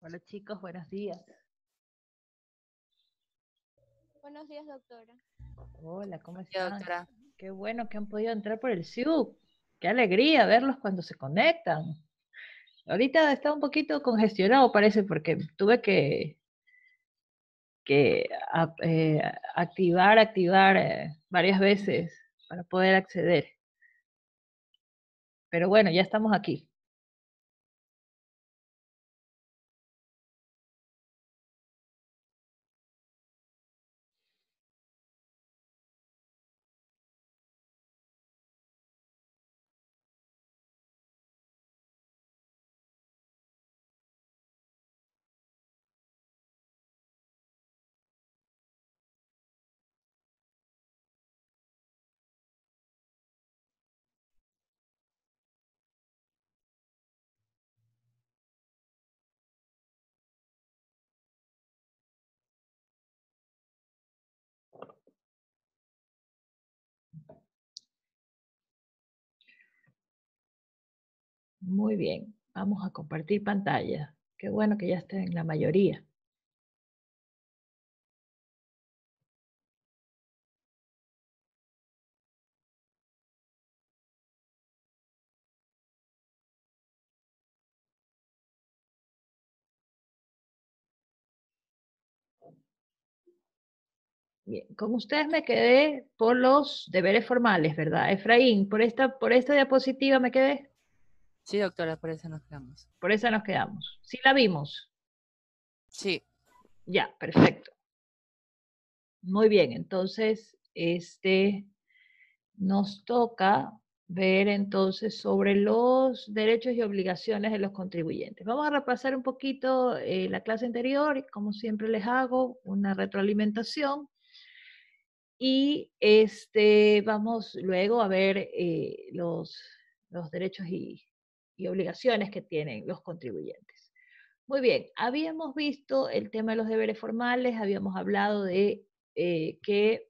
Hola chicos, buenos días. Buenos días, doctora. Hola, ¿cómo Ya, están? doctora. Qué bueno que han podido entrar por el Zoom. Qué alegría verlos cuando se conectan. Ahorita está un poquito congestionado, parece, porque tuve que activar varias veces para poder acceder. Pero bueno, ya estamos aquí. Muy bien, vamos a compartir pantalla. Qué bueno que ya estén la mayoría. Bien, con ustedes me quedé por los deberes formales, ¿verdad? Efraín, por esta diapositiva me quedé. Sí, doctora, por eso nos quedamos. Por esa nos quedamos. Sí la vimos. Sí, Ya, perfecto. Muy bien, entonces, nos toca ver entonces sobre los derechos y obligaciones de los contribuyentes. Vamos a repasar un poquito la clase anterior, y como siempre les hago, una retroalimentación. Y vamos luego a ver los derechos y obligaciones que tienen los contribuyentes. Muy bien, habíamos visto el tema de los deberes formales, habíamos hablado de que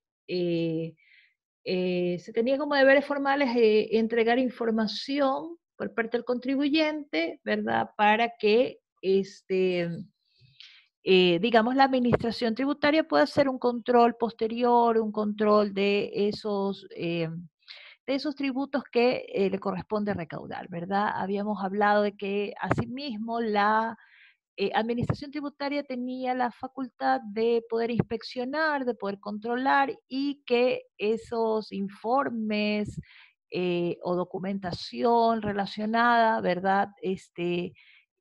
se tenía como deberes formales entregar información por parte del contribuyente, ¿verdad? Para que digamos, la administración tributaria puede hacer un control posterior, un control de esos tributos que le corresponde recaudar, ¿verdad? Habíamos hablado de que asimismo la administración tributaria tenía la facultad de poder inspeccionar, de poder controlar y que esos informes o documentación relacionada, ¿verdad?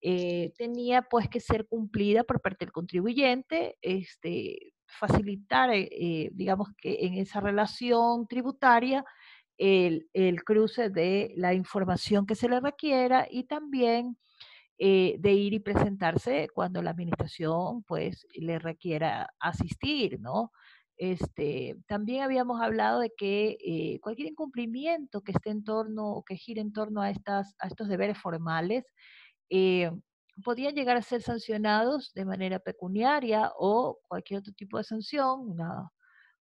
Tenía pues que ser cumplida por parte del contribuyente, facilitar, digamos que en esa relación tributaria, el cruce de la información que se le requiera y también de ir y presentarse cuando la administración pues le requiera asistir, ¿no? También habíamos hablado de que cualquier incumplimiento que esté en torno o que gire en torno a estos deberes formales eh, podían llegar a ser sancionados de manera pecuniaria o cualquier otro tipo de sanción,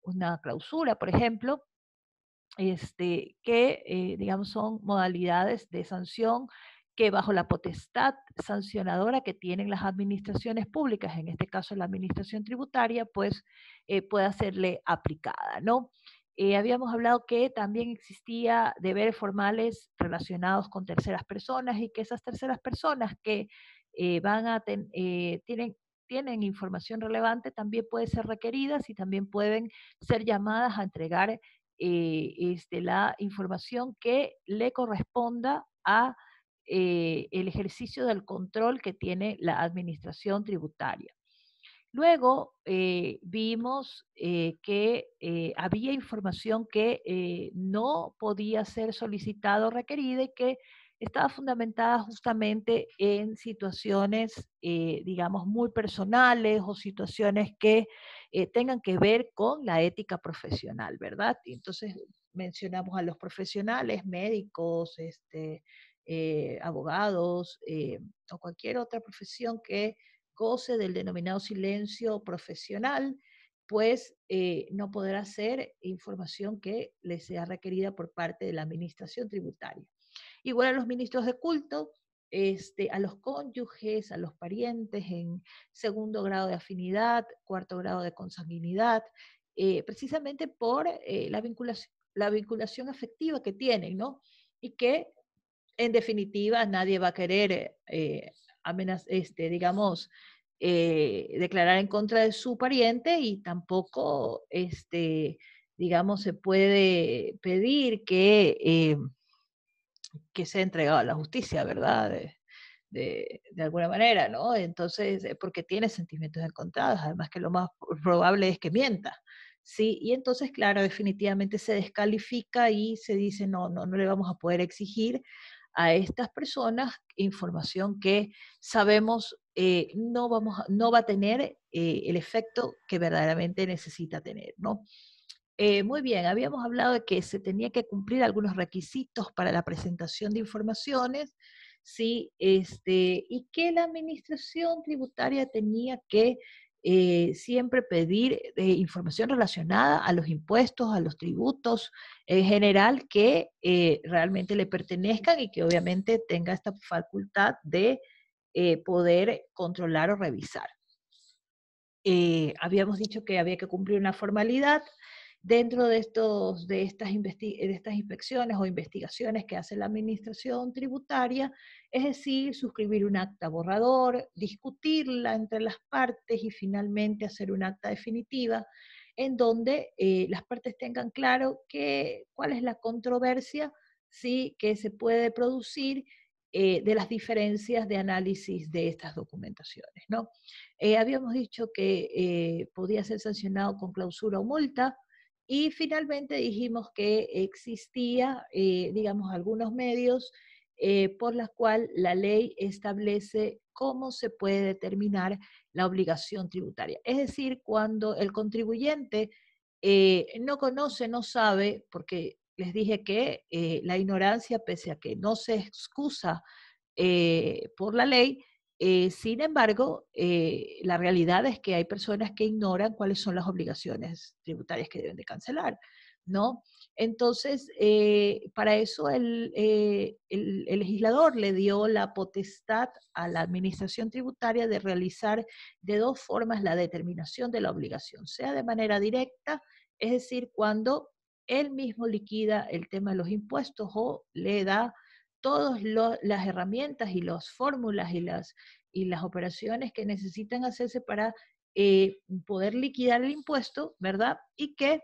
una clausura, por ejemplo, que, digamos, son modalidades de sanción que bajo la potestad sancionadora que tienen las administraciones públicas, en este caso la administración tributaria, pues pueda serle aplicada, ¿no? Habíamos hablado que también existía deberes formales relacionados con terceras personas y que esas terceras personas que tienen información relevante también pueden ser requeridas y también pueden ser llamadas a entregar la información que le corresponda a el ejercicio del control que tiene la administración tributaria. Luego vimos que había información que no podía ser solicitada o requerida y que estaba fundamentada justamente en situaciones, digamos, muy personales o situaciones que tengan que ver con la ética profesional, ¿verdad? Y entonces mencionamos a los profesionales, médicos, abogados o cualquier otra profesión que goce del denominado silencio profesional, pues no podrá ser información que le sea requerida por parte de la administración tributaria. Igual a los ministros de culto, a los cónyuges, a los parientes en segundo grado de afinidad, cuarto grado de consanguinidad, precisamente por la vinculación afectiva que tienen, ¿no? Y que en definitiva nadie va a querer digamos, declarar en contra de su pariente, y tampoco, digamos, se puede pedir que sea entregado a la justicia, ¿verdad? De alguna manera, ¿no? Entonces, porque tiene sentimientos encontrados, además que lo más probable es que mienta, ¿sí? Y entonces, claro, definitivamente se descalifica y se dice, no le vamos a poder exigir a estas personas información que sabemos no va a tener el efecto que verdaderamente necesita tener, ¿no? Muy bien, habíamos hablado de que se tenía que cumplir algunos requisitos para la presentación de informaciones, ¿sí? Y que la administración tributaria tenía que siempre pedir información relacionada a los impuestos, a los tributos en general que realmente le pertenezcan, y que obviamente tenga esta facultad de poder controlar o revisar. Habíamos dicho que había que cumplir una formalidad dentro de estas inspecciones o investigaciones que hace la administración tributaria, es decir, suscribir un acta borrador, discutirla entre las partes y finalmente hacer un acta definitiva en donde las partes tengan claro cuál es la controversia, ¿sí?, que se puede producir de las diferencias de análisis de estas documentaciones, ¿no? Habíamos dicho que podía ser sancionado con clausura o multa, y finalmente dijimos que existía, digamos, algunos medios por los cuales la ley establece cómo se puede determinar la obligación tributaria. Es decir, cuando el contribuyente no conoce, no sabe, porque les dije que la ignorancia, pese a que no se excusa por la ley, sin embargo, la realidad es que hay personas que ignoran cuáles son las obligaciones tributarias que deben de cancelar, ¿no? Entonces, para eso el legislador le dio la potestad a la administración tributaria de realizar de dos formas la determinación de la obligación, sea de manera directa, es decir, cuando él mismo liquida el tema de los impuestos o le da todas las herramientas y las fórmulas y las operaciones que necesitan hacerse para poder liquidar el impuesto, ¿verdad? Y que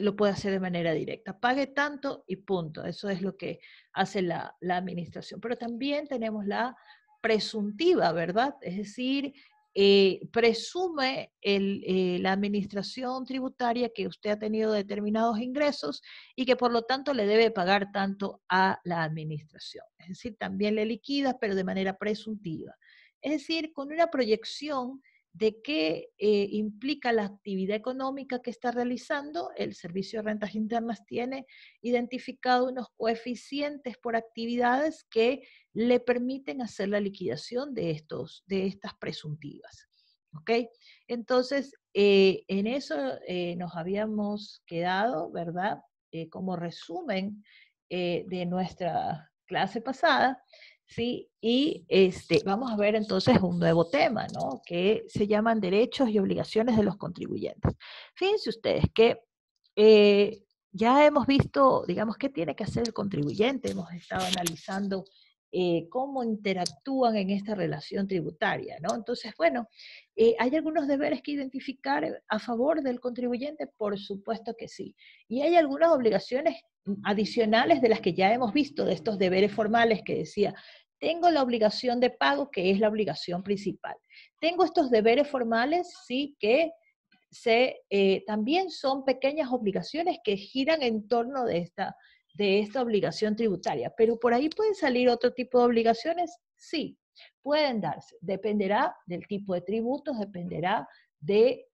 lo puede hacer de manera directa. Pague tanto y punto. Eso es lo que hace la administración. Pero también tenemos la presuntiva, ¿verdad? Es decir, presume la administración tributaria que usted ha tenido determinados ingresos y que por lo tanto le debe pagar tanto a la administración. Es decir, también le liquida, pero de manera presuntiva. Es decir, con una proyección de qué implica la actividad económica que está realizando. El Servicio de Rentas Internas tiene identificado unos coeficientes por actividades que le permiten hacer la liquidación de estas presuntivas. ¿Ok? Entonces, en eso nos habíamos quedado, ¿verdad? Como resumen de nuestra clase pasada. Sí, y vamos a ver entonces un nuevo tema, ¿no?, que se llaman derechos y obligaciones de los contribuyentes. Fíjense ustedes que ya hemos visto, digamos, qué tiene que hacer el contribuyente. Hemos estado analizando cómo interactúan en esta relación tributaria, ¿no? Entonces, bueno, ¿hay algunos deberes que identificar a favor del contribuyente? Por supuesto que sí. Y hay algunas obligaciones adicionales de las que ya hemos visto, de estos deberes formales que decía, tengo la obligación de pago, que es la obligación principal. Tengo estos deberes formales, sí, que también son pequeñas obligaciones que giran en torno de esta obligación tributaria. Pero por ahí pueden salir otro tipo de obligaciones, sí, pueden darse. Dependerá del tipo de tributos, dependerá de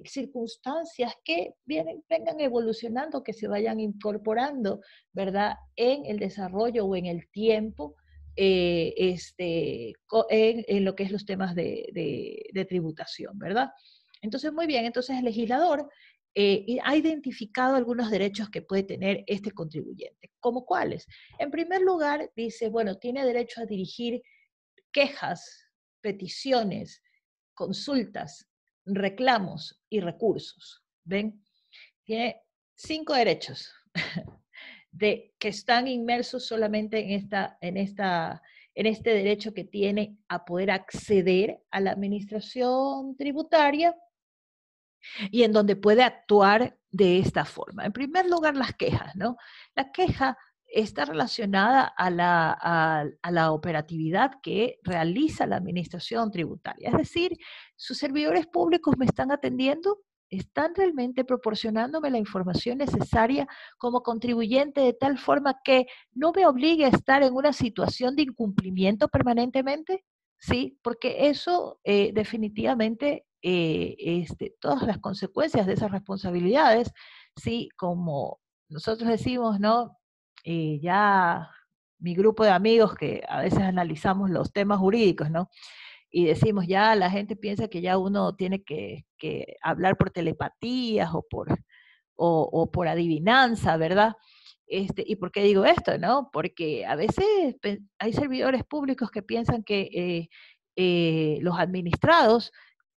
circunstancias que vengan evolucionando, que se vayan incorporando, ¿verdad?, en el desarrollo o en el tiempo, en lo que es los temas de tributación, ¿verdad? Entonces, muy bien, entonces el legislador y ha identificado algunos derechos que puede tener este contribuyente. ¿Cómo cuáles? En primer lugar, dice, bueno, tiene derecho a dirigir quejas, peticiones, consultas, reclamos y recursos. ¿Ven? Tiene 5 derechos que están inmersos solamente en este derecho que tiene a poder acceder a la administración tributaria y en donde puede actuar de esta forma. En primer lugar, las quejas, ¿no? La queja está relacionada a la operatividad que realiza la administración tributaria. Es decir, sus servidores públicos me están atendiendo, están realmente proporcionándome la información necesaria como contribuyente de tal forma que no me obligue a estar en una situación de incumplimiento permanentemente. ¿Sí? Porque eso definitivamente, todas las consecuencias de esas responsabilidades, ¿sí? Como nosotros decimos, ¿no? Ya mi grupo de amigos que a veces analizamos los temas jurídicos, ¿no? Y decimos, ya la gente piensa que ya uno tiene que hablar por telepatías o por adivinanza, ¿verdad? ¿Y por qué digo esto, no? Porque a veces hay servidores públicos que piensan que los administrados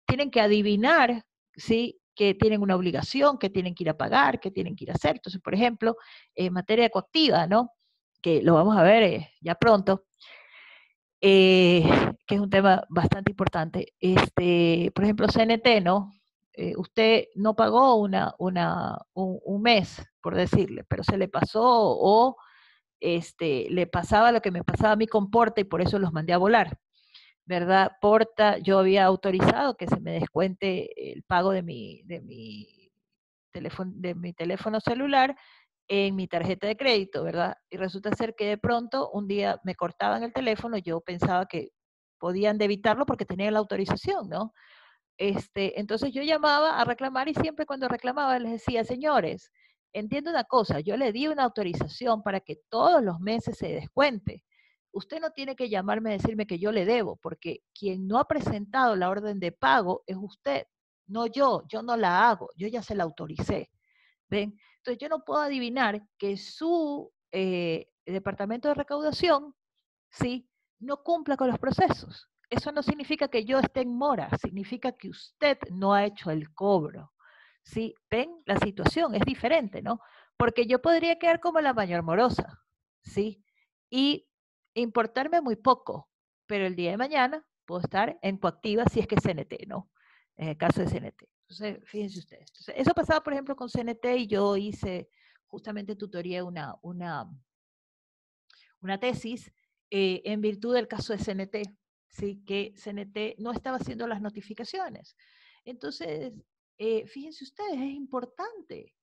tienen que adivinar, ¿sí? Que tienen una obligación, que tienen que ir a pagar, que tienen que ir a hacer. Entonces, por ejemplo, en materia coactiva, ¿no? Que lo vamos a ver ya pronto, eh, que es un tema bastante importante. Por ejemplo, CNT, ¿no? Usted no pagó un mes, por decirle, pero se le pasó o le pasaba lo que me pasaba a mí con Porta y por eso los mandé a volar, ¿verdad? Porta, yo había autorizado que se me descuente el pago de mi teléfono celular en mi tarjeta de crédito, ¿verdad? Y resulta ser que de pronto un día me cortaban el teléfono, yo pensaba que podían debitarlo porque tenían la autorización, ¿no? Entonces yo llamaba a reclamar y siempre cuando reclamaba les decía, señores, entiendo una cosa, yo le di una autorización para que todos los meses se descuente. Usted no tiene que llamarme a decirme que yo le debo, porque quien no ha presentado la orden de pago es usted, no yo no la hago, yo ya se la autoricé. ¿Ven? Entonces yo no puedo adivinar que su departamento de recaudación, ¿sí? No cumpla con los procesos. Eso no significa que yo esté en mora, significa que usted no ha hecho el cobro. ¿Sí? ¿Ven? La situación es diferente, ¿no? Porque yo podría quedar como la mayor morosa, ¿sí? Y importarme muy poco, pero el día de mañana puedo estar en coactiva si es que es CNT, ¿no? En el caso de CNT. Entonces, fíjense ustedes. Entonces, eso pasaba, por ejemplo, con CNT y yo hice justamente tutoría una tesis en virtud del caso de CNT, ¿sí? Que CNT no estaba haciendo las notificaciones. Entonces, fíjense ustedes, es importante,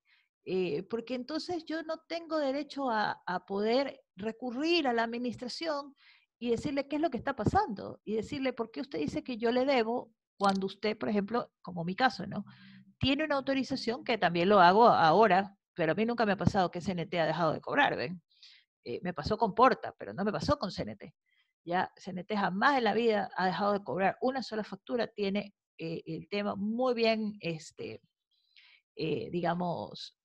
porque entonces yo no tengo derecho a poder recurrir a la administración y decirle qué es lo que está pasando, y decirle por qué usted dice que yo le debo cuando usted, por ejemplo, como mi caso, ¿no? Tiene una autorización que también lo hago ahora, pero a mí nunca me ha pasado que CNT ha dejado de cobrar, ¿ven? Me pasó con Porta, pero no me pasó con CNT. Ya CNT jamás en la vida ha dejado de cobrar una sola factura, tiene el tema muy bien, digamos,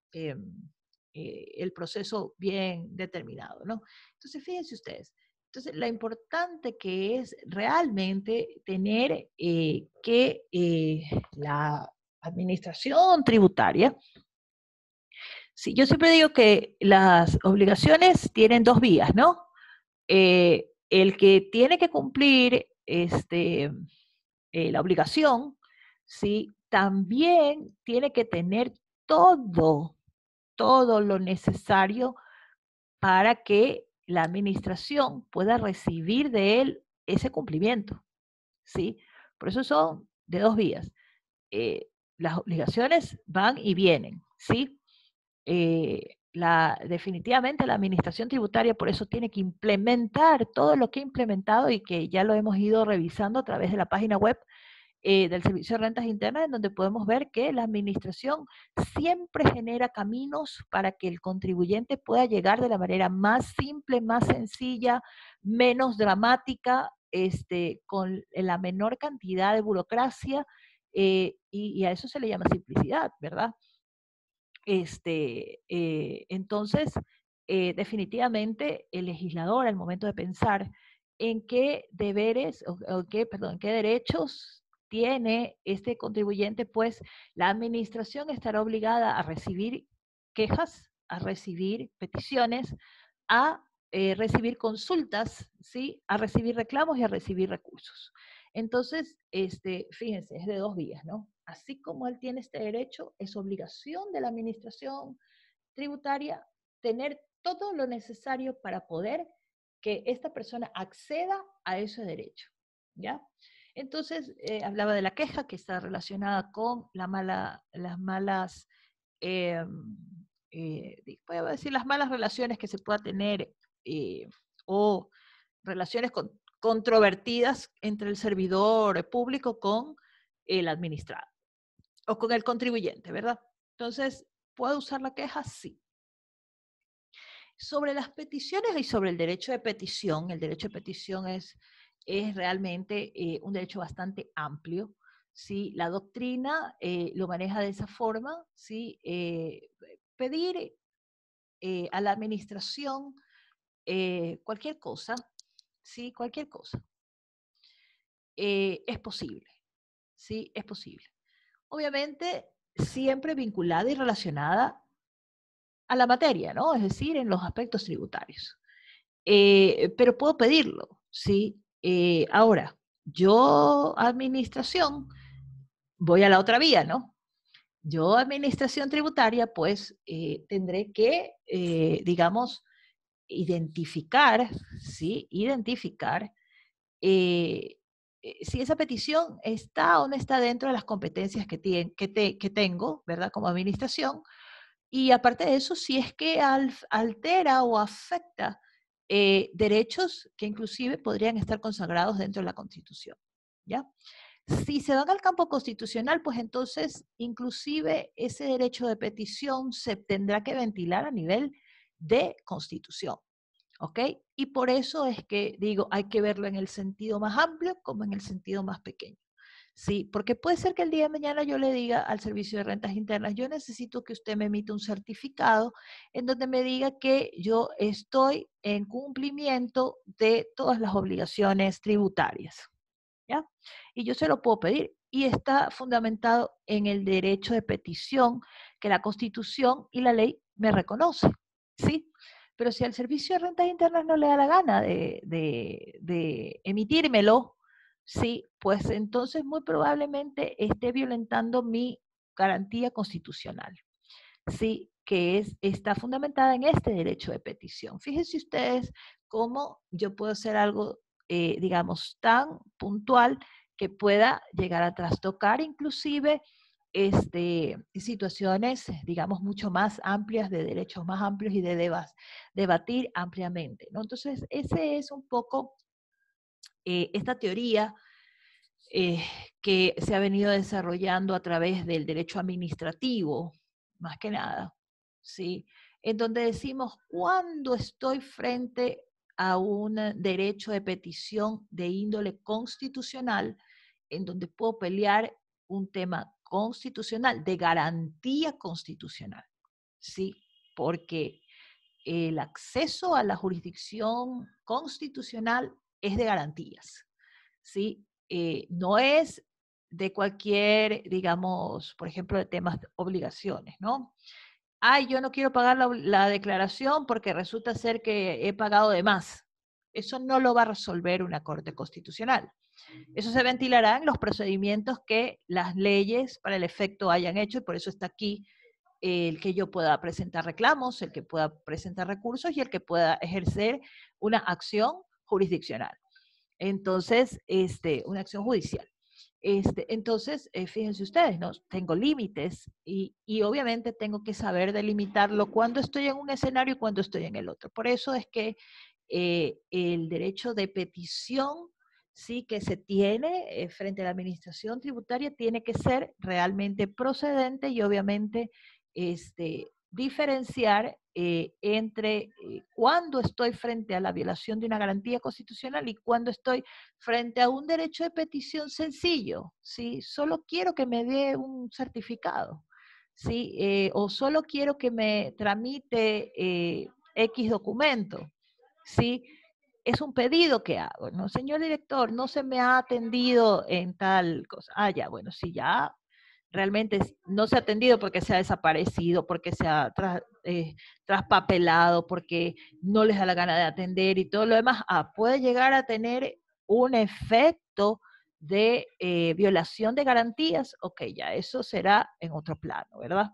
el proceso bien determinado, ¿no? Entonces, fíjense ustedes. Entonces, lo importante que es realmente tener que la administración tributaria. Sí, yo siempre digo que las obligaciones tienen 2 vías, ¿no? El que tiene que cumplir la obligación, ¿sí? También tiene que tener todo lo necesario para que la administración pueda recibir de él ese cumplimiento, ¿sí? Por eso son de 2 vías. Las obligaciones van y vienen, ¿sí? Definitivamente la administración tributaria por eso tiene que implementar todo lo que ha implementado y que ya lo hemos ido revisando a través de la página web del Servicio de Rentas Internas, en donde podemos ver que la administración siempre genera caminos para que el contribuyente pueda llegar de la manera más simple, más sencilla, menos dramática, con la menor cantidad de burocracia, y a eso se le llama simplicidad, ¿verdad? Entonces, definitivamente el legislador al momento de pensar en qué deberes, en qué derechos tiene este contribuyente, pues la administración estará obligada a recibir quejas, a recibir peticiones, a recibir consultas, ¿sí? A recibir reclamos y a recibir recursos. Entonces, fíjense, es de 2 vías, ¿no? Así como él tiene este derecho, es obligación de la administración tributaria tener todo lo necesario para poder que esta persona acceda a ese derecho, ¿ya? Entonces, hablaba de la queja que está relacionada con las malas, eh, voy a decir, las malas relaciones que se pueda tener o relaciones controvertidas entre el servidor público con el administrado o con el contribuyente, ¿verdad? Entonces, ¿puedo usar la queja? Sí. Sobre las peticiones y sobre el derecho de petición, el derecho de petición es realmente un derecho bastante amplio. ¿Sí? La doctrina lo maneja de esa forma, ¿sí? Pedir a la administración cualquier cosa, ¿sí? Cualquier cosa. Es posible, ¿sí? Es posible. Obviamente, siempre vinculada y relacionada a la materia, ¿no? Es decir, en los aspectos tributarios. Pero puedo pedirlo, ¿sí? Ahora, yo, administración, voy a la otra vía, ¿no? Yo, administración tributaria, pues tendré que, digamos, identificar, ¿sí? Identificar si esa petición está o no está dentro de las competencias que tengo, ¿verdad? Como administración. Y aparte de eso, si es que altera o afecta derechos que inclusive podrían estar consagrados dentro de la Constitución, ¿ya? Si se van al campo constitucional, pues entonces inclusive ese derecho de petición se tendrá que ventilar a nivel de Constitución. ¿Ok? Y por eso es que digo, hay que verlo en el sentido más amplio como en el sentido más pequeño. Sí, porque puede ser que el día de mañana yo le diga al Servicio de Rentas Internas, yo necesito que usted me emita un certificado en donde me diga que yo estoy en cumplimiento de todas las obligaciones tributarias, ¿ya? Y yo se lo puedo pedir y está fundamentado en el derecho de petición que la Constitución y la ley me reconocen, ¿sí? Pero si al Servicio de Rentas Internas no le da la gana de emitírmelo, sí, pues entonces muy probablemente esté violentando mi garantía constitucional, sí, que está fundamentada en este derecho de petición. Fíjense ustedes cómo yo puedo hacer algo, digamos, tan puntual que pueda llegar a trastocar inclusive situaciones, digamos, mucho más amplias, de derechos más amplios y de debatir ampliamente, ¿no? Entonces, ese es un poco esta teoría eh, que se ha venido desarrollando a través del derecho administrativo, más que nada, ¿sí? En donde decimos, cuando estoy frente a un derecho de petición de índole constitucional, en donde puedo pelear un tema constitucional, de garantía constitucional, ¿sí? Porque el acceso a la jurisdicción constitucional es de garantías, ¿sí? No es de cualquier, digamos, por ejemplo, de temas de obligaciones, ¿no? Ay, yo no quiero pagar la declaración porque resulta ser que he pagado de más. Eso no lo va a resolver una Corte Constitucional. Eso se ventilará en los procedimientos que las leyes para el efecto hayan hecho y por eso está aquí el que yo pueda presentar reclamos, el que pueda presentar recursos y el que pueda ejercer una acción jurisdiccional. Entonces, una acción judicial. Entonces, fíjense ustedes, ¿no? Tengo límites y obviamente tengo que saber delimitarlo cuando estoy en un escenario y cuando estoy en el otro. Por eso es que el derecho de petición, sí, que se tiene frente a la administración tributaria tiene que ser realmente procedente y obviamente diferenciar entre cuando estoy frente a la violación de una garantía constitucional y cuando estoy frente a un derecho de petición sencillo, ¿sí? Solo quiero que me dé un certificado, ¿sí? O solo quiero que me tramite X documento, ¿sí? Es un pedido que hago, ¿no? Señor director, no se me ha atendido en tal cosa. Ah, ya, bueno, si ya realmente no se ha atendido porque se ha desaparecido, porque se ha traspapelado, porque no les da la gana de atender y todo lo demás, puede llegar a tener un efecto de violación de garantías. Ok, ya eso será en otro plano, ¿verdad?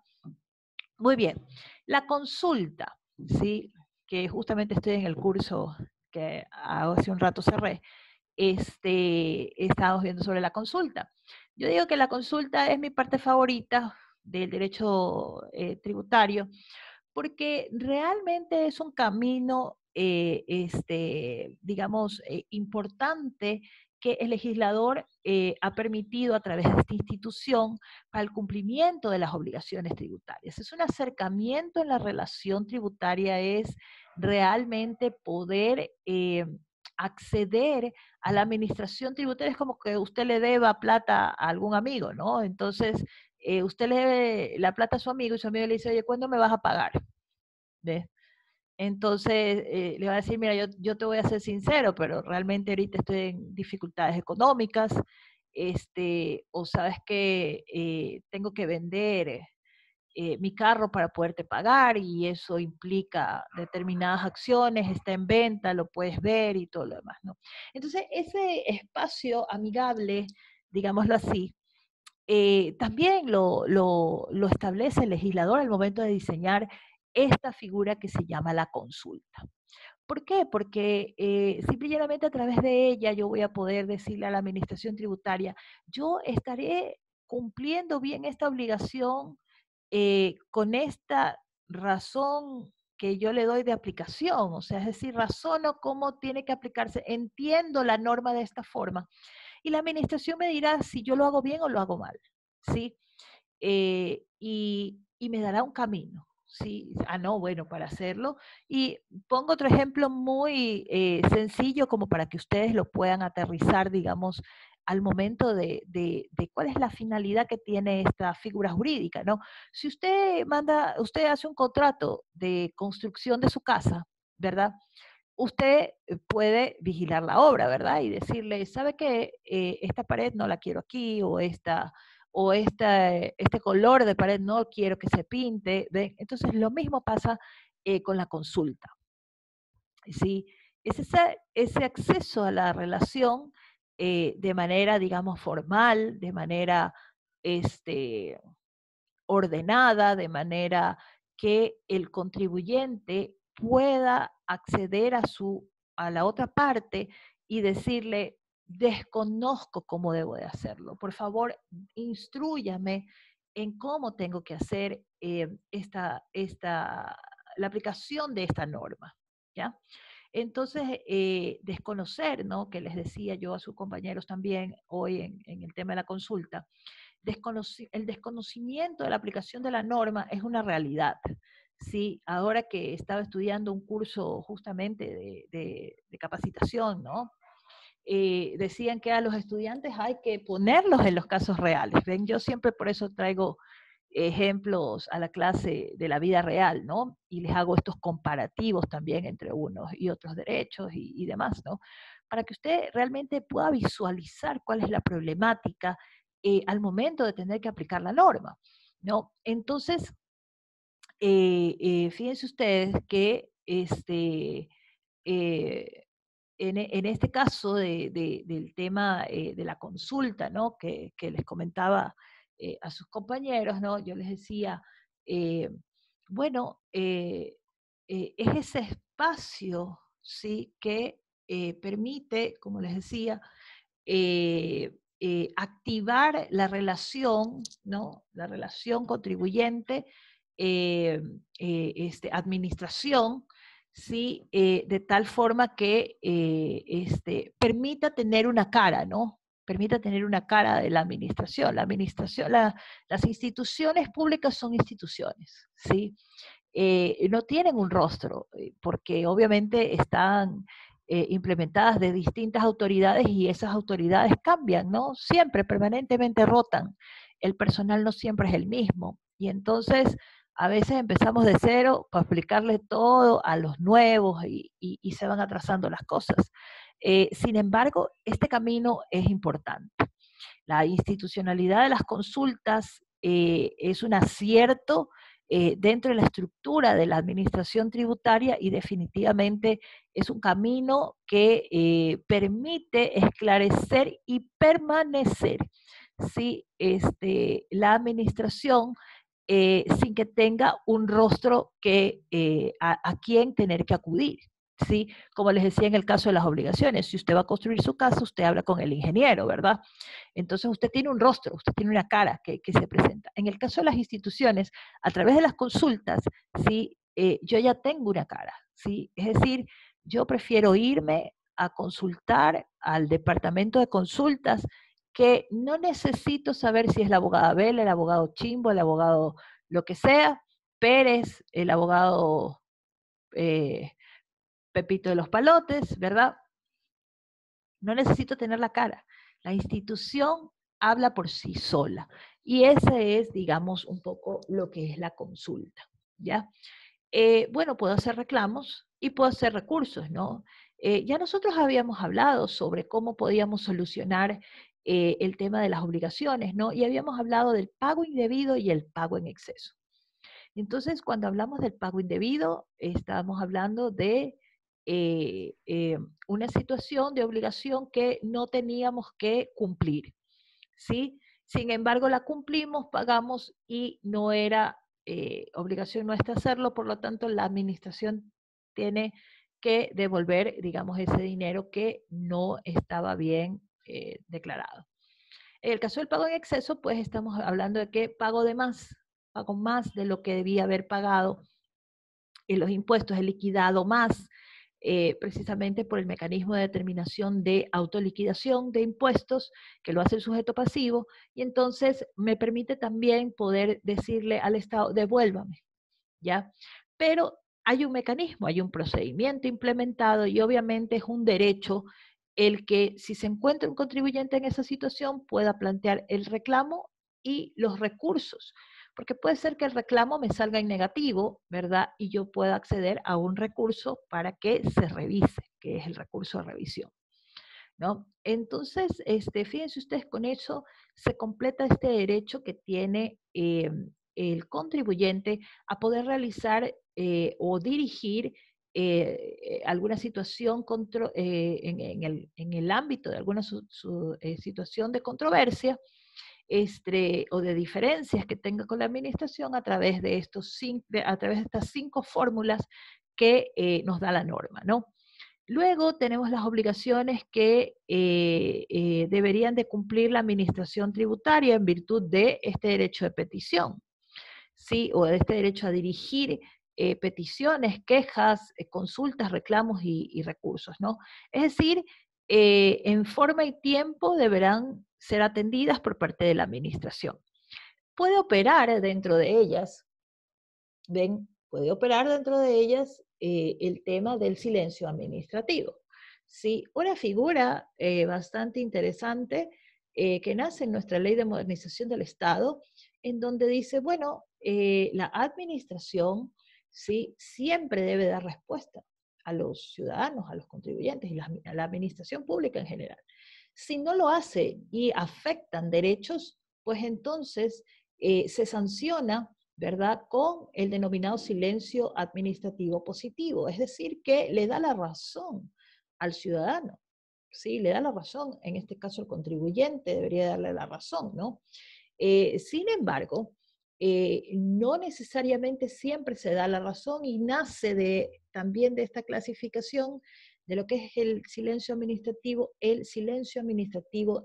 Muy bien. La consulta, ¿sí? Que justamente estoy en el curso que hace un rato cerré, estábamos viendo sobre la consulta. Yo digo que la consulta es mi parte favorita del derecho tributario, porque realmente es un camino, digamos, importante que el legislador ha permitido a través de esta institución para el cumplimiento de las obligaciones tributarias. Es un acercamiento en la relación tributaria, es realmente poder acceder a la administración tributaria. Es como que usted le deba plata a algún amigo, ¿no? Entonces, usted le debe la plata a su amigo y su amigo le dice, oye, ¿cuándo me vas a pagar? ¿Ves? Entonces, le va a decir, mira, yo te voy a ser sincero, pero realmente ahorita estoy en dificultades económicas, o sabes que tengo que vender mi carro para poderte pagar y eso implica determinadas acciones, está en venta, lo puedes ver y todo lo demás, ¿no? Entonces, ese espacio amigable, digámoslo así, también lo establece el legislador al momento de diseñar esta figura que se llama la consulta. ¿Por qué? Porque simple y llanamente a través de ella yo voy a poder decirle a la administración tributaria, yo estaré cumpliendo bien esta obligación con esta razón que yo le doy de aplicación, o sea, es decir, razono cómo tiene que aplicarse, entiendo la norma de esta forma, y la administración me dirá si yo lo hago bien o lo hago mal, ¿sí? Y me dará un camino, ¿sí? Ah, no, bueno, para hacerlo. Y pongo otro ejemplo muy sencillo como para que ustedes lo puedan aterrizar, digamos, al momento de cuál es la finalidad que tiene esta figura jurídica, ¿no? Si usted hace un contrato de construcción de su casa, ¿verdad? Usted puede vigilar la obra, ¿verdad? Y decirle, ¿sabe qué? Esta pared no la quiero aquí, este color de pared no quiero que se pinte. ¿Ven? Entonces, lo mismo pasa con la consulta. ¿Sí? Es ese acceso a la relación de manera, digamos, formal, de manera ordenada, de manera que el contribuyente pueda acceder a la otra parte y decirle, desconozco cómo debo de hacerlo. Por favor, instrúyame en cómo tengo que hacer la aplicación de esta norma, ¿ya? Entonces, desconocer, ¿no? Que les decía yo a sus compañeros también hoy en el tema de la consulta, el desconocimiento de la aplicación de la norma es una realidad. Sí, ahora que estaba estudiando un curso justamente de capacitación, ¿no? Decían que a los estudiantes hay que ponerlos en los casos reales. ¿Ven? Yo siempre por eso traigo ejemplos a la clase de la vida real, ¿no? Y les hago estos comparativos también entre unos y otros derechos y demás, ¿no? Para que usted realmente pueda visualizar cuál es la problemática al momento de tener que aplicar la norma, ¿no? Entonces, fíjense ustedes que eh, en este caso del tema de la consulta, ¿no? Que les comentaba a sus compañeros, ¿no? Yo les decía, eh, bueno, es ese espacio, ¿sí? Que permite, como les decía, activar la relación, ¿no? La relación contribuyente, administración, ¿sí? De tal forma que permita tener una cara, ¿no? Permita tener una cara de la administración. Las instituciones públicas son instituciones, ¿sí? No tienen un rostro, porque obviamente están implementadas de distintas autoridades y esas autoridades cambian, ¿no? Siempre, permanentemente rotan. El personal no siempre es el mismo Y entonces a veces empezamos de cero para explicarle todo a los nuevos y se van atrasando las cosas. Sin embargo, este camino es importante. La institucionalidad de las consultas es un acierto dentro de la estructura de la administración tributaria y definitivamente es un camino que permite esclarecer y permanecer, ¿sí? La administración sin que tenga un rostro a quien tener que acudir. ¿Sí? Como les decía en el caso de las obligaciones, si usted va a construir su casa, usted habla con el ingeniero, ¿verdad? Entonces usted tiene un rostro, usted tiene una cara que se presenta. En el caso de las instituciones, a través de las consultas, ¿sí? Yo ya tengo una cara, ¿sí? Es decir, yo prefiero irme a consultar al departamento de consultas que no necesito saber si es la abogada Bela, el abogado Chimbo, el abogado lo que sea, Pérez, el abogado Pepito de los Palotes, ¿verdad? No necesito tener la cara. La institución habla por sí sola. Y ese es, digamos, un poco lo que es la consulta, ¿ya? Bueno, puedo hacer reclamos y puedo hacer recursos, ¿no? Ya nosotros habíamos hablado sobre cómo podíamos solucionar el tema de las obligaciones, ¿no? Y habíamos hablado del pago indebido y el pago en exceso. Entonces, cuando hablamos del pago indebido, estamos hablando de una situación de obligación que no teníamos que cumplir, ¿sí? Sin embargo, la cumplimos, pagamos y no era obligación nuestra hacerlo, por lo tanto, la administración tiene que devolver, digamos, ese dinero que no estaba bien declarado. En el caso del pago en exceso, pues estamos hablando de que pago más de lo que debía haber pagado en los impuestos, he liquidado más, precisamente por el mecanismo de determinación de autoliquidación de impuestos, que lo hace el sujeto pasivo, y entonces me permite también poder decirle al Estado, devuélvame, ¿ya? Pero hay un mecanismo, hay un procedimiento implementado y obviamente es un derecho el que si se encuentra un contribuyente en esa situación pueda plantear el reclamo y los recursos, porque puede ser que el reclamo me salga en negativo, ¿verdad? Y yo pueda acceder a un recurso para que se revise, que es el recurso de revisión, ¿no? Entonces, fíjense ustedes, con eso se completa este derecho que tiene el contribuyente a poder realizar o dirigir alguna situación en el ámbito de alguna situación de controversia o de diferencias que tenga con la administración a través de estas 5 fórmulas que nos da la norma, ¿no? Luego tenemos las obligaciones que deberían de cumplir la administración tributaria en virtud de este derecho de petición, ¿sí? O de este derecho a dirigir peticiones, quejas, consultas, reclamos y recursos, ¿no? Es decir, en forma y tiempo deberán ser atendidas por parte de la administración. Puede operar dentro de ellas, ven, puede operar dentro de ellas el tema del silencio administrativo. Sí, una figura bastante interesante que nace en nuestra Ley de Modernización del Estado, en donde dice, bueno, la administración sí, siempre debe dar respuesta a los ciudadanos, a los contribuyentes y a la administración pública en general. Si no lo hace y afectan derechos, pues entonces se sanciona, ¿verdad?, con el denominado silencio administrativo positivo, es decir, que le da la razón al ciudadano, ¿sí? Le da la razón, en este caso el contribuyente debería darle la razón, ¿no? Sin embargo, no necesariamente siempre se da la razón y nace también de esta clasificación de lo que es el silencio administrativo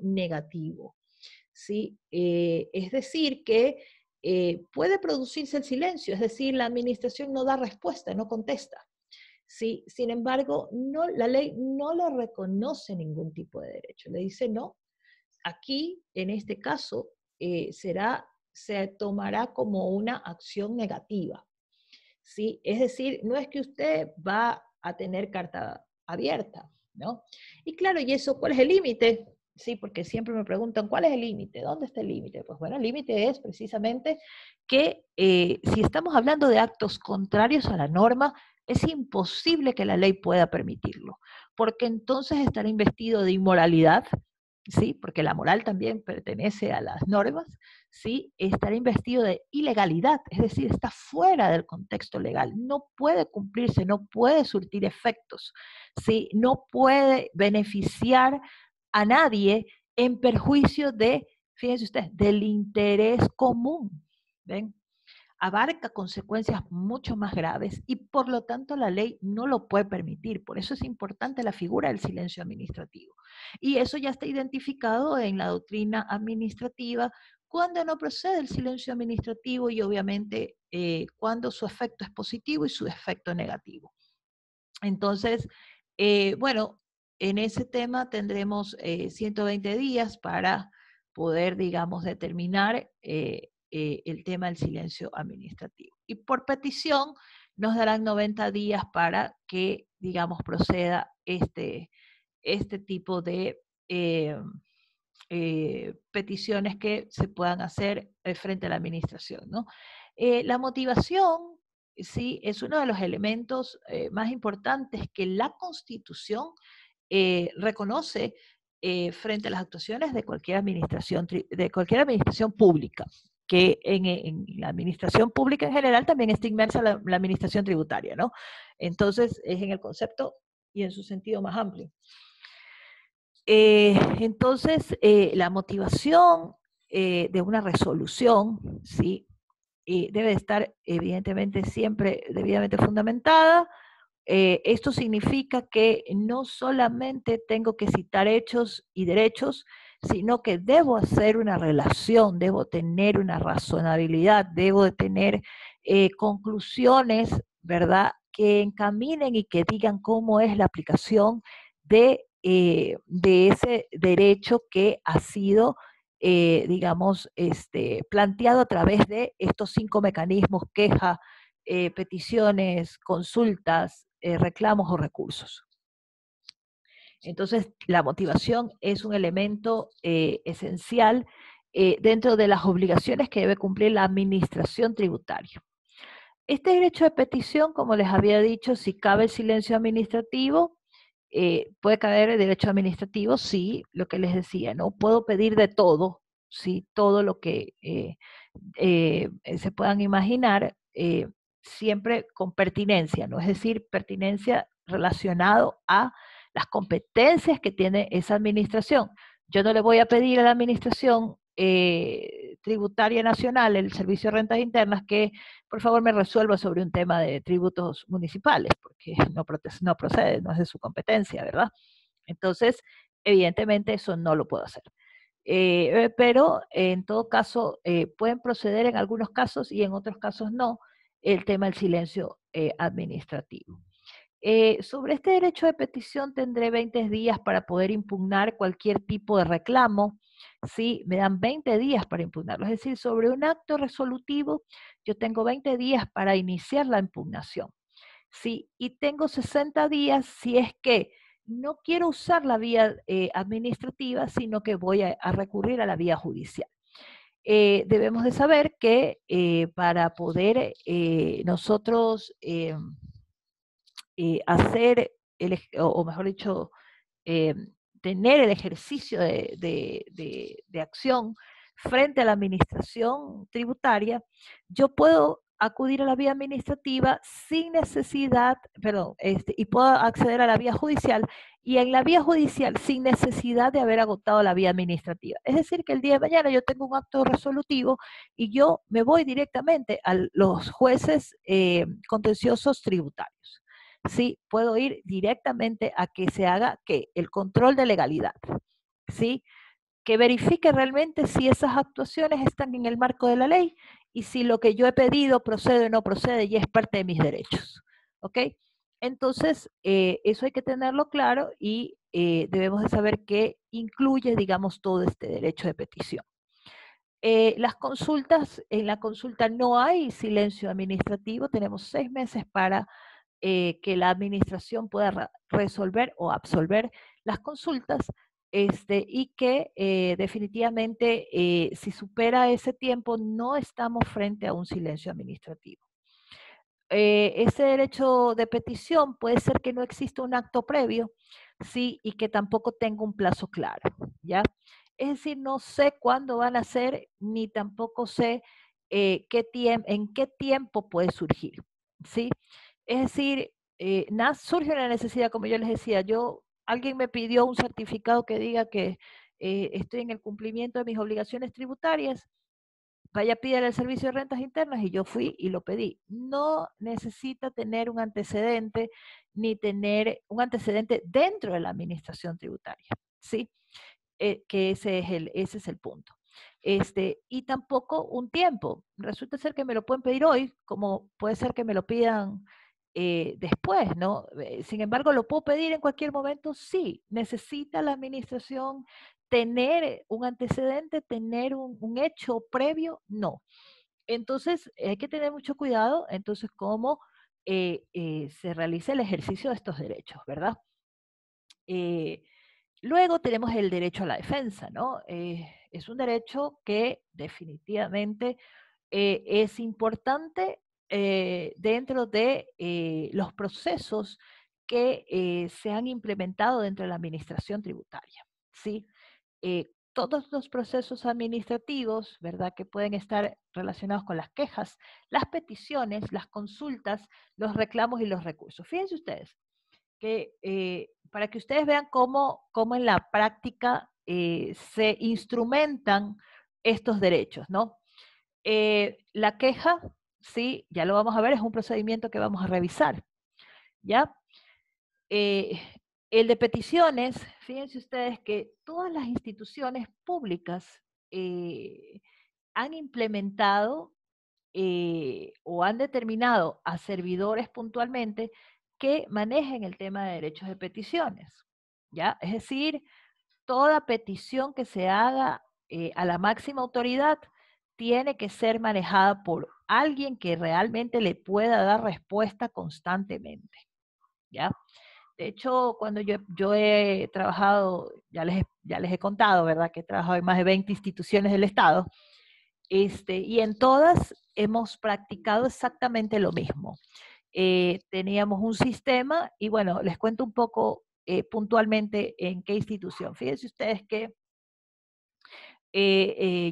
negativo, ¿sí? Es decir, que puede producirse el silencio, es decir, la administración no da respuesta, no contesta. ¿Sí? Sin embargo, la ley no le reconoce ningún tipo de derecho. Le dice, no, aquí, en este caso, se tomará como una acción negativa. ¿Sí? Es decir, no es que usted va a tener carta abierta, ¿no? Y claro, ¿y eso cuál es el límite? Sí, porque siempre me preguntan, ¿cuál es el límite? ¿Dónde está el límite? Pues bueno, el límite es precisamente que si estamos hablando de actos contrarios a la norma, es imposible que la ley pueda permitirlo, porque entonces estará investido de inmoralidad, ¿sí? Porque la moral también pertenece a las normas, ¿sí? Estará investido de ilegalidad, es decir, está fuera del contexto legal, no puede cumplirse, no puede surtir efectos, ¿sí? No puede beneficiar a nadie en perjuicio de, fíjense ustedes, del interés común, ¿ven? Abarca consecuencias mucho más graves y por lo tanto la ley no lo puede permitir. Por eso es importante la figura del silencio administrativo. Y eso ya está identificado en la doctrina administrativa cuando no procede el silencio administrativo y obviamente cuando su efecto es positivo y su efecto negativo. Entonces, bueno, en ese tema tendremos 120 días para poder, digamos, determinar el tema del silencio administrativo. Y por petición nos darán 90 días para que, digamos, proceda este tipo de peticiones que se puedan hacer frente a la administración, ¿no? La motivación, sí, es uno de los elementos más importantes que la Constitución reconoce frente a las actuaciones de cualquier administración pública, que en la administración pública en general también está inmersa la administración tributaria, ¿no? Entonces, es en el concepto y en su sentido más amplio. Entonces, la motivación de una resolución, ¿sí? Debe estar evidentemente siempre debidamente fundamentada. Esto significa que no solamente tengo que citar hechos y derechos, sino que debo hacer una relación, debo tener una razonabilidad, debo de tener conclusiones, ¿verdad?, que encaminen y que digan cómo es la aplicación de ese derecho que ha sido, digamos, planteado a través de estos 5 mecanismos: queja, peticiones, consultas, reclamos o recursos. Entonces, la motivación es un elemento esencial dentro de las obligaciones que debe cumplir la administración tributaria. Este derecho de petición, como les había dicho, si cabe el silencio administrativo, puede caber el derecho administrativo, sí, lo que les decía, no puedo pedir de todo, sí, todo lo que se puedan imaginar, siempre con pertinencia, ¿no? Es decir, pertinencia relacionado a las competencias que tiene esa administración. Yo no le voy a pedir a la administración tributaria nacional, el Servicio de Rentas Internas, que por favor me resuelva sobre un tema de tributos municipales, porque no procede, no es de su competencia, ¿verdad? Entonces, evidentemente eso no lo puedo hacer. Pero en todo caso pueden proceder en algunos casos y en otros casos no, el tema del silencio administrativo. Sobre este derecho de petición tendré 20 días para poder impugnar cualquier tipo de reclamo, ¿sí? Me dan 20 días para impugnarlo, es decir, sobre un acto resolutivo yo tengo 20 días para iniciar la impugnación, ¿sí? Y tengo 60 días si es que no quiero usar la vía administrativa, sino que voy a recurrir a la vía judicial. Debemos de saber que para poder nosotros hacer, o mejor dicho, eh, tener el ejercicio de acción frente a la administración tributaria, yo puedo acudir a la vía administrativa sin necesidad, perdón, y puedo acceder a la vía judicial, y en la vía judicial sin necesidad de haber agotado la vía administrativa. Es decir, que el día de mañana yo tengo un acto resolutivo y yo me voy directamente a los jueces contenciosos tributarios. Sí, puedo ir directamente a que se haga el control de legalidad, ¿sí? Que verifique realmente si esas actuaciones están en el marco de la ley y si lo que yo he pedido procede o no procede y es parte de mis derechos, ¿ok? Entonces, eso hay que tenerlo claro y debemos de saber que incluye, digamos, todo este derecho de petición. Las consultas, en la consulta no hay silencio administrativo, tenemos 6 meses para que la administración pueda resolver o absolver las consultas. y que definitivamente si supera ese tiempo no estamos frente a un silencio administrativo. Ese derecho de petición puede ser que no exista un acto previo, sí, y que tampoco tenga un plazo claro, ¿ya? Es decir, no sé cuándo van a ser, ni tampoco sé en qué tiempo puede surgir, ¿sí? Es decir, surge una necesidad, como yo les decía, alguien me pidió un certificado que diga que estoy en el cumplimiento de mis obligaciones tributarias, vaya, pídele el servicio de rentas internas y yo fui y lo pedí. No necesita tener un antecedente ni tener un antecedente dentro de la administración tributaria, ¿sí? Que ese es el punto. Y tampoco un tiempo. Resulta ser que me lo pueden pedir hoy, como puede ser que me lo pidan después, ¿no? Sin embargo, ¿lo puedo pedir en cualquier momento? Sí. ¿Necesita la administración tener un antecedente, tener un hecho previo? No. Entonces, hay que tener mucho cuidado, entonces, cómo se realiza el ejercicio de estos derechos, ¿verdad? Luego tenemos el derecho a la defensa, ¿no? Es un derecho que definitivamente es importante dentro de los procesos que se han implementado dentro de la administración tributaria, ¿sí? Todos los procesos administrativos, ¿verdad? Que pueden estar relacionados con las quejas, las peticiones, las consultas, los reclamos y los recursos. Fíjense ustedes que para que ustedes vean cómo en la práctica se instrumentan estos derechos, ¿no? La queja, sí, ya lo vamos a ver, es un procedimiento que vamos a revisar, ¿ya? Eh, el de peticiones, fíjense ustedes que todas las instituciones públicas han implementado o han determinado a servidores puntualmente que manejen el tema de derechos de peticiones, ¿ya? Es decir, toda petición que se haga a la máxima autoridad tiene que ser manejada por alguien que realmente le pueda dar respuesta constantemente, ¿ya? De hecho, cuando yo he trabajado, ya les he contado, ¿verdad? Que he trabajado en más de 20 instituciones del Estado, y en todas hemos practicado exactamente lo mismo. Teníamos un sistema y bueno, les cuento un poco puntualmente en qué institución. Fíjense ustedes que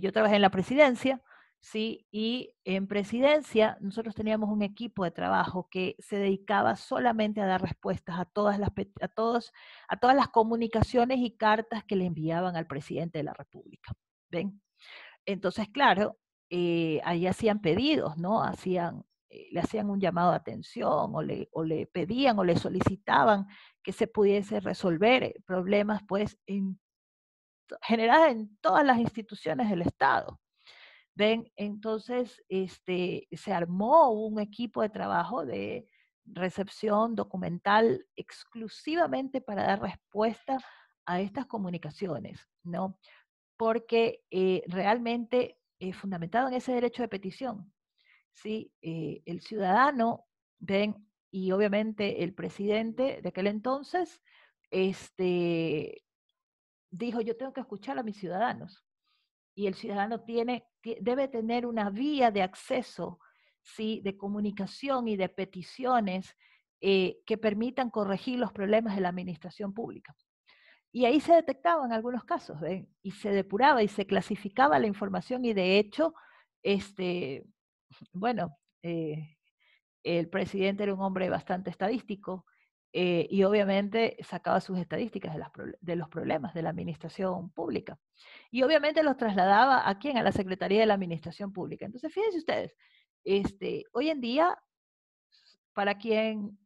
yo trabajé en la presidencia, ¿sí? Y en presidencia nosotros teníamos un equipo de trabajo que se dedicaba solamente a dar respuestas a todas las comunicaciones y cartas que le enviaban al presidente de la República. ¿Ven? Entonces, claro, ahí hacían pedidos, ¿no? Le hacían un llamado de atención o le pedían o le solicitaban que se pudiese resolver problemas, pues, generados en todas las instituciones del Estado. ¿Ven? Entonces, se armó un equipo de trabajo de recepción documental exclusivamente para dar respuesta a estas comunicaciones, ¿no? Porque realmente fundamentado en ese derecho de petición, ¿sí? El ciudadano, ven, y obviamente el presidente de aquel entonces, dijo, yo tengo que escuchar a mis ciudadanos, y el ciudadano debe tener una vía de acceso, ¿sí? De comunicación y de peticiones que permitan corregir los problemas de la administración pública. Y ahí se detectaban algunos casos, ¿ven? Y se depuraba y se clasificaba la información y de hecho, bueno, el presidente era un hombre bastante estadístico y obviamente sacaba sus estadísticas de los problemas de la administración pública. Y obviamente los trasladaba ¿a quién? A la Secretaría de la Administración Pública. Entonces, fíjense ustedes, hoy en día para quien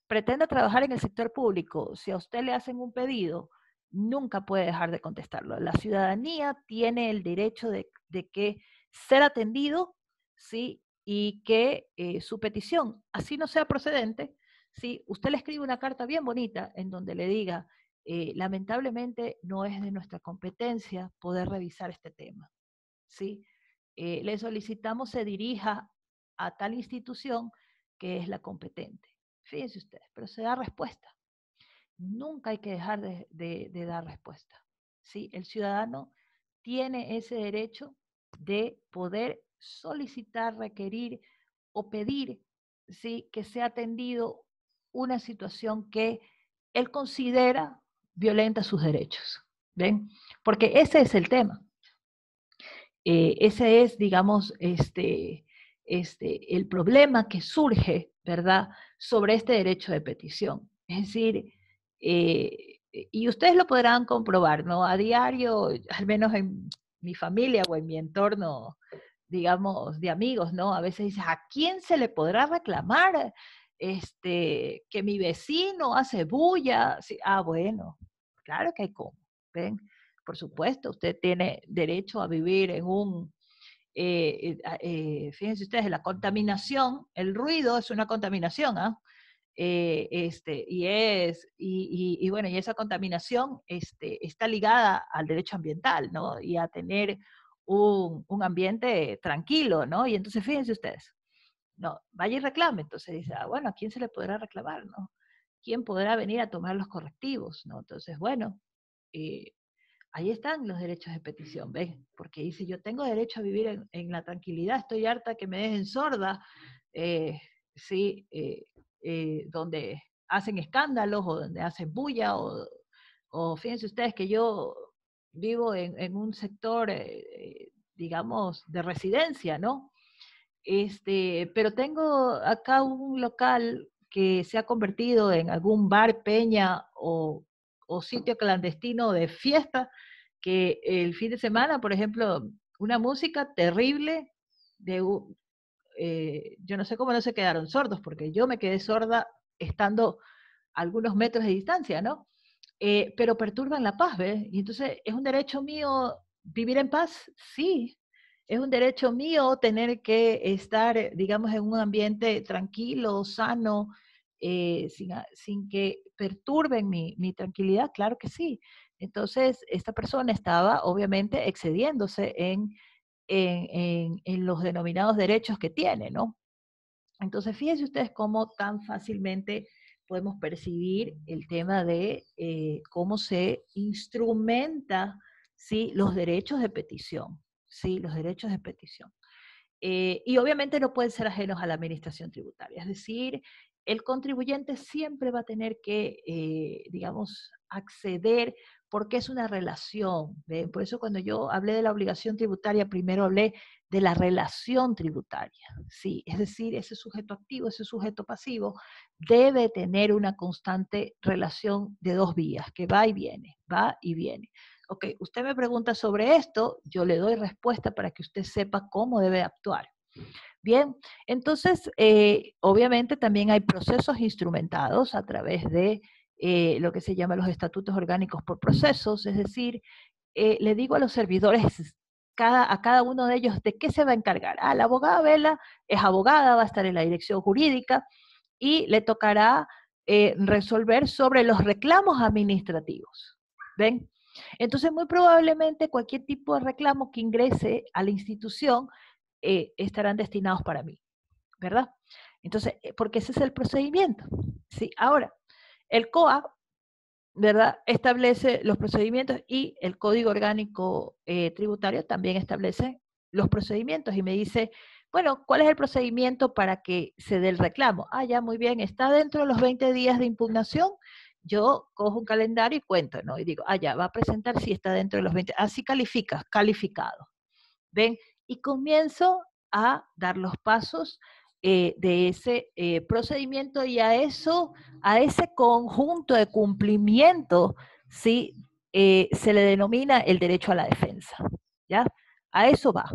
pretenda trabajar en el sector público, si a usted le hacen un pedido, nunca puede dejar de contestarlo. La ciudadanía tiene el derecho de que ser atendido, ¿sí? Y que su petición, así no sea procedente, ¿sí? Usted le escribe una carta bien bonita en donde le diga, lamentablemente no es de nuestra competencia poder revisar este tema, ¿sí? Le solicitamos se dirija a tal institución que es la competente. Fíjense ustedes, pero se da respuesta. nunca hay que dejar de dar respuesta. ¿Sí? El ciudadano tiene ese derecho de poder solicitar, requerir o pedir, ¿sí?, que sea atendido una situación que él considera violenta sus derechos. ¿Ven? Porque ese es el tema. Ese es, digamos, el problema que surge, ¿verdad?, sobre este derecho de petición. Es decir, y ustedes lo podrán comprobar, ¿no? A diario, al menos en mi familia o en mi entorno, digamos, de amigos, ¿no? A veces dices, ¿a quién se le podrá reclamar que mi vecino hace bulla? Sí, bueno, claro que hay cómo, ¿ven? Por supuesto, usted tiene derecho a vivir en un, fíjense ustedes, la contaminación, el ruido es una contaminación, ¿ah? Y bueno, y esa contaminación está ligada al derecho ambiental, ¿no? Y a tener un ambiente tranquilo, ¿no? Y entonces fíjense ustedes, no, vaya y reclame, entonces dice, bueno, ¿a quién se le podrá reclamar, no? ¿Quién podrá venir a tomar los correctivos, no? Entonces, bueno, eh, ahí están los derechos de petición, ¿ves? Porque dice, yo tengo derecho a vivir en la tranquilidad, estoy harta que me dejen sorda, eh, sí, donde hacen escándalos o donde hacen bulla, o fíjense ustedes que yo vivo en un sector, digamos, de residencia, ¿no? Pero tengo acá un local que se ha convertido en algún bar, peña o sitio clandestino de fiesta, que el fin de semana, por ejemplo, una música terrible de, yo no sé cómo no se quedaron sordos, porque yo me quedé sorda estando a algunos metros de distancia, ¿no? Pero perturban la paz, ¿ves? Y entonces, ¿es un derecho mío vivir en paz? Sí. ¿Es un derecho mío tener que estar, digamos, en un ambiente tranquilo, sano, sin que perturben mi tranquilidad? Claro que sí. Entonces, esta persona estaba obviamente excediéndose en los denominados derechos que tiene, ¿no? Entonces, fíjense ustedes cómo tan fácilmente podemos percibir el tema de cómo se instrumenta, ¿sí?, los derechos de petición, ¿sí?, los derechos de petición. Y obviamente no pueden ser ajenos a la administración tributaria, es decir, el contribuyente siempre va a tener que, digamos, acceder porque es una relación. ¿Ven? Por eso cuando yo hablé de la obligación tributaria, primero hablé de la relación tributaria. Sí, es decir, ese sujeto activo, ese sujeto pasivo, debe tener una constante relación de dos vías, que va y viene, va y viene. Ok, usted me pregunta sobre esto, yo le doy respuesta para que usted sepa cómo debe actuar. Bien, entonces, obviamente también hay procesos instrumentados a través de lo que se llama los estatutos orgánicos por procesos, es decir, le digo a los servidores, a cada uno de ellos, de qué se va a encargar. La abogada Vela es abogada, va a estar en la dirección jurídica y le tocará resolver sobre los reclamos administrativos. ¿Ven? Entonces, muy probablemente cualquier tipo de reclamo que ingrese a la institución estarán destinados para mí, ¿verdad? Entonces, porque ese es el procedimiento. ¿Sí? Ahora, el COA, ¿verdad?, establece los procedimientos y el Código Orgánico Tributario también establece los procedimientos y me dice, bueno, ¿cuál es el procedimiento para que se dé el reclamo? Ya, muy bien, está dentro de los 20 días de impugnación. Yo cojo un calendario y cuento, ¿no? Y digo, ya, va a presentar si está dentro de los 20. Así califica, calificado. ¿Ven? Y comienzo a dar los pasos de ese procedimiento y a ese conjunto de cumplimiento, ¿sí? Se le denomina el derecho a la defensa, ¿ya? A eso va.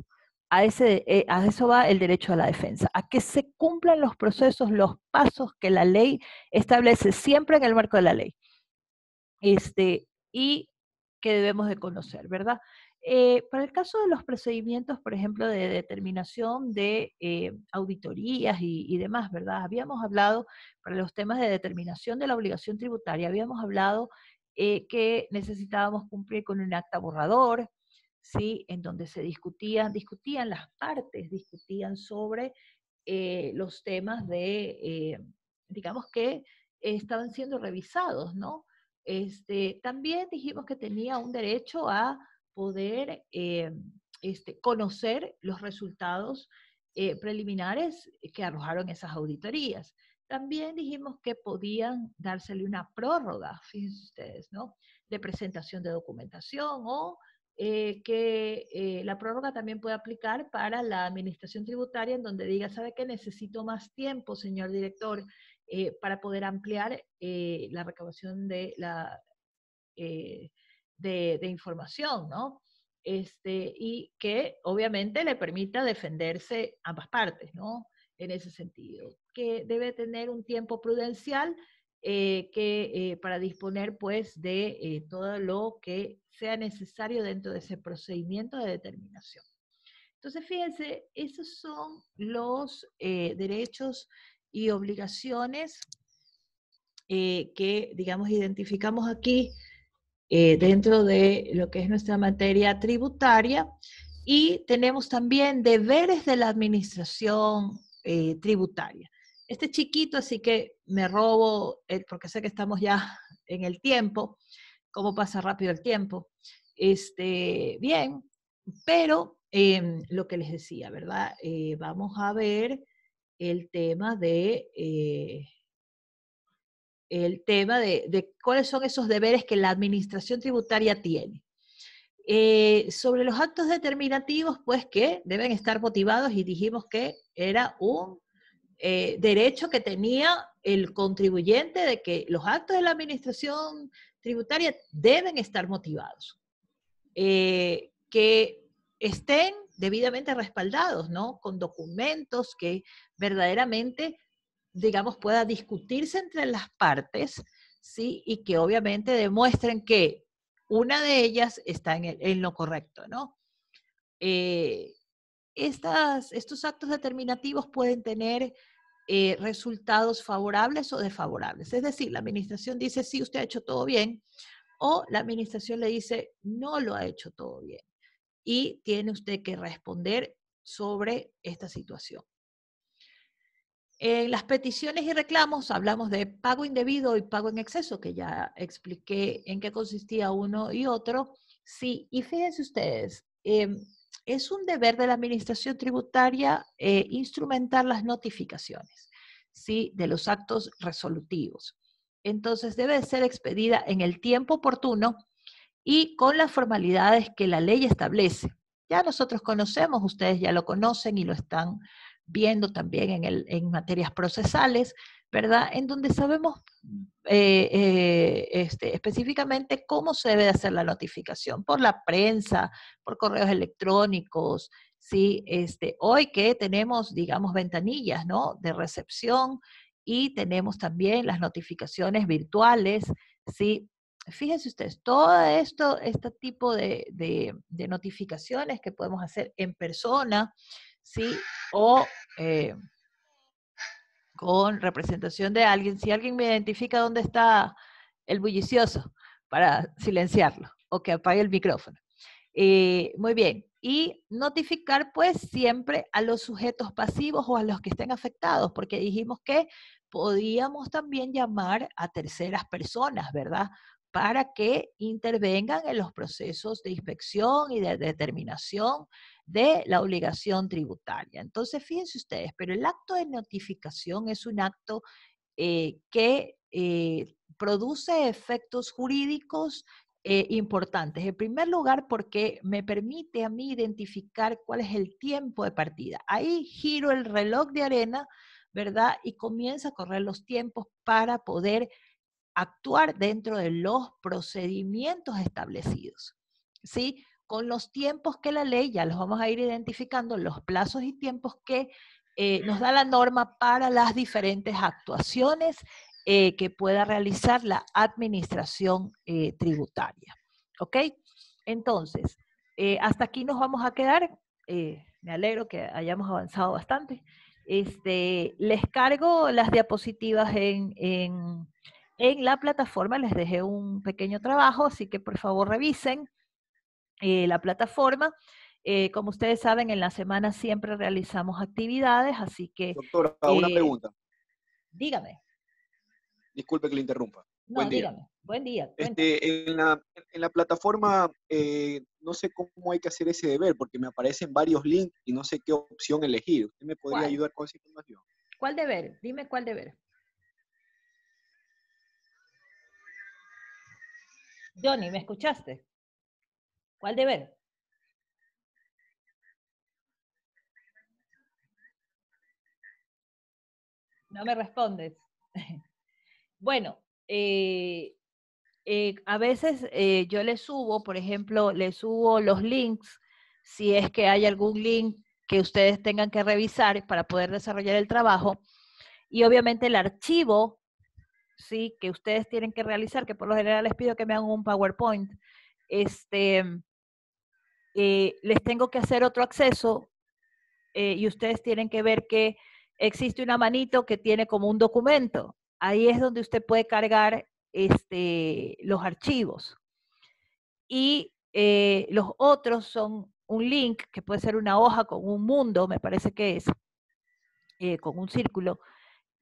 A eso va el derecho a la defensa, a que se cumplan los procesos, los pasos que la ley establece, siempre en el marco de la ley. Y que debemos de conocer, ¿verdad? Para el caso de los procedimientos, por ejemplo, de determinación de auditorías y demás, ¿verdad? Habíamos hablado, para los temas de determinación de la obligación tributaria, habíamos hablado que necesitábamos cumplir con un acta borrador, ¿sí? En donde se discutían las partes, discutían sobre los temas de, digamos que estaban siendo revisados, ¿no? También dijimos que tenía un derecho a poder conocer los resultados preliminares que arrojaron esas auditorías. También dijimos que podían dársele una prórroga, fíjense ustedes, ¿no? De presentación de documentación o que la prórroga también puede aplicar para la administración tributaria en donde diga, ¿sabe qué? Necesito más tiempo, señor director, para poder ampliar la recaudación de información, ¿no? Y que obviamente le permita defenderse ambas partes, ¿no? En ese sentido, que debe tener un tiempo prudencial para disponer pues de todo lo que sea necesario dentro de ese procedimiento de determinación. Entonces, fíjense, esos son los derechos y obligaciones que, digamos, identificamos aquí dentro de lo que es nuestra materia tributaria, y tenemos también deberes de la administración tributaria. Este chiquito, así que me robo, porque sé que estamos ya en el tiempo, cómo pasa rápido el tiempo. Bien, pero lo que les decía, ¿verdad? Vamos a ver el tema de cuáles son esos deberes que la administración tributaria tiene. Sobre los actos determinativos, pues que deben estar motivados, y dijimos que era un derecho que tenía el contribuyente de que los actos de la administración tributaria deben estar motivados, que estén debidamente respaldados, ¿no? Con documentos que verdaderamente, digamos, pueda discutirse entre las partes, ¿sí? Y que obviamente demuestren que una de ellas está en lo correcto, ¿no? Estos actos determinativos pueden tener resultados favorables o desfavorables. Es decir, la administración dice, sí, usted ha hecho todo bien, o la administración le dice, no lo ha hecho todo bien. Y tiene usted que responder sobre esta situación. En las peticiones y reclamos hablamos de pago indebido y pago en exceso, que ya expliqué en qué consistía uno y otro. Sí, y fíjense ustedes, es un deber de la administración tributaria instrumentar las notificaciones, ¿sí? De los actos resolutivos. Entonces debe ser expedida en el tiempo oportuno y con las formalidades que la ley establece. Ya nosotros conocemos, ustedes ya lo conocen y lo están viendo también en materias procesales, ¿verdad? En donde sabemos específicamente cómo se debe hacer la notificación, por la prensa, por correos electrónicos, ¿sí? Hoy que tenemos, digamos, ventanillas, ¿no? De recepción, y tenemos también las notificaciones virtuales, ¿sí? Fíjense ustedes, todo esto, este tipo de notificaciones que podemos hacer en persona, ¿sí? O con representación de alguien. Si alguien me identifica dónde está el bullicioso, para silenciarlo o que apague el micrófono. Muy bien. Y notificar pues siempre a los sujetos pasivos o a los que estén afectados, porque dijimos que podíamos también llamar a terceras personas, ¿verdad? Para que intervengan en los procesos de inspección y de determinación de la obligación tributaria. Entonces, fíjense ustedes, pero el acto de notificación es un acto que produce efectos jurídicos importantes. En primer lugar, porque me permite a mí identificar cuál es el tiempo de partida. Ahí giro el reloj de arena, ¿verdad? Y comienza a correr los tiempos para poder actuar dentro de los procedimientos establecidos, ¿sí? Con los tiempos que la ley, ya los vamos a ir identificando, los plazos y tiempos que nos da la norma para las diferentes actuaciones que pueda realizar la administración tributaria. ¿Ok? Entonces, hasta aquí nos vamos a quedar. Me alegro que hayamos avanzado bastante. Les cargo las diapositivas en la plataforma. Les dejé un pequeño trabajo, así que por favor revisen la plataforma. Como ustedes saben, en la semana siempre realizamos actividades, así que... Doctora, una pregunta. Dígame. Disculpe que le interrumpa. No, Buen día. dígame. Buen día, cuéntame. En la plataforma no sé cómo hay que hacer ese deber porque me aparecen varios links y no sé qué opción elegir. ¿Usted me podría ¿Cuál? ayudar con esa información? ¿Cuál deber? Dime cuál deber. Johnny, ¿me escuchaste? ¿Cuál deber? No me respondes. Bueno, a veces yo le subo, por ejemplo, le subo los links, si es que hay algún link que ustedes tengan que revisar para poder desarrollar el trabajo. Y obviamente el archivo, sí, que ustedes tienen que realizar, que por lo general les pido que me hagan un PowerPoint, les tengo que hacer otro acceso y ustedes tienen que ver que existe una manito que tiene como un documento. Ahí es donde usted puede cargar los archivos. Y los otros son un link, que puede ser una hoja con un mundo, me parece que es, con un círculo,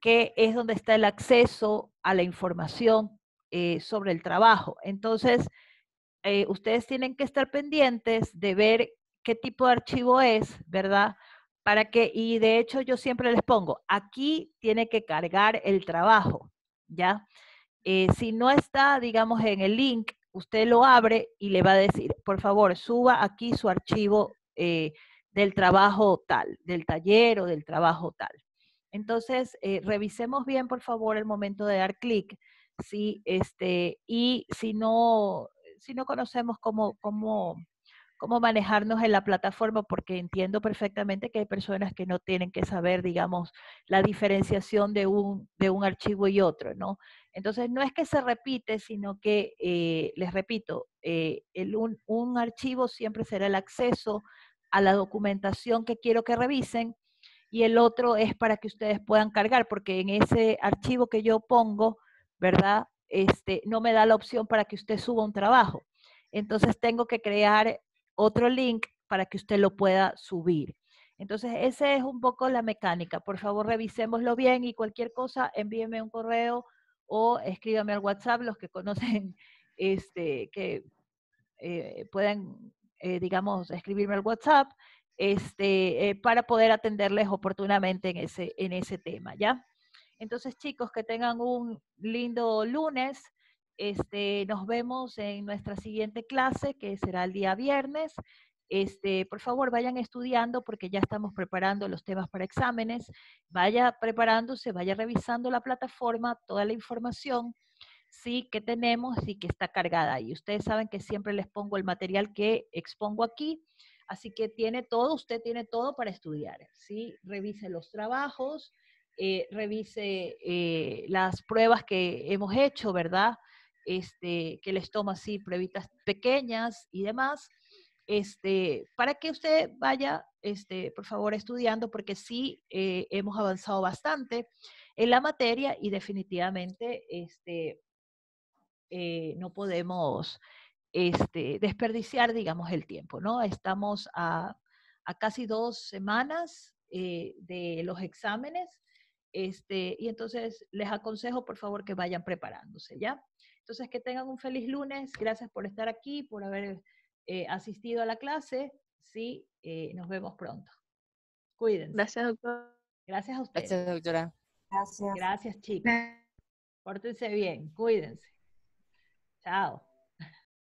que es donde está el acceso a la información sobre el trabajo. Entonces, ustedes tienen que estar pendientes de ver qué tipo de archivo es, ¿verdad? Para que, y de hecho yo siempre les pongo, aquí tiene que cargar el trabajo, ¿ya? Si no está, digamos, en el link, usted lo abre y le va a decir, por favor, suba aquí su archivo del trabajo tal, del taller o del trabajo tal. Entonces, revisemos bien, por favor, el momento de dar clic, ¿sí? Y si no conocemos cómo manejarnos en la plataforma, porque entiendo perfectamente que hay personas que no tienen que saber, digamos, la diferenciación de un archivo y otro, ¿no? Entonces, no es que se repite, sino que, les repito, un archivo siempre será el acceso a la documentación que quiero que revisen y el otro es para que ustedes puedan cargar, porque en ese archivo que yo pongo, ¿verdad? No me da la opción para que usted suba un trabajo. Entonces tengo que crear otro link para que usted lo pueda subir. Entonces, esa es un poco la mecánica. Por favor, revisémoslo bien y cualquier cosa, envíenme un correo o escríbame al WhatsApp, los que conocen, que puedan, digamos, escribirme al WhatsApp, para poder atenderles oportunamente en ese tema, ¿ya? Entonces, chicos, que tengan un lindo lunes. Nos vemos en nuestra siguiente clase, que será el día viernes. Por favor, vayan estudiando porque ya estamos preparando los temas para exámenes. Vaya preparándose, vaya revisando la plataforma, toda la información, sí, que tenemos y que está cargada ahí. Ustedes saben que siempre les pongo el material que expongo aquí, así que tiene todo, usted tiene todo para estudiar, ¿sí? Revise los trabajos, revise las pruebas que hemos hecho, ¿verdad? Que les tomo así pruebitas pequeñas y demás, para que usted vaya, por favor, estudiando, porque sí hemos avanzado bastante en la materia y definitivamente, no podemos desperdiciar, digamos, el tiempo, ¿no? Estamos a casi 2 semanas de los exámenes, y entonces les aconsejo, por favor, que vayan preparándose, ¿ya? Entonces, que tengan un feliz lunes. Gracias por estar aquí, por haber asistido a la clase. Sí, nos vemos pronto. Cuídense. Gracias, doctor. Gracias a ustedes. Gracias, doctora. Gracias. Gracias, chicos. Pórtense bien, cuídense. Chao.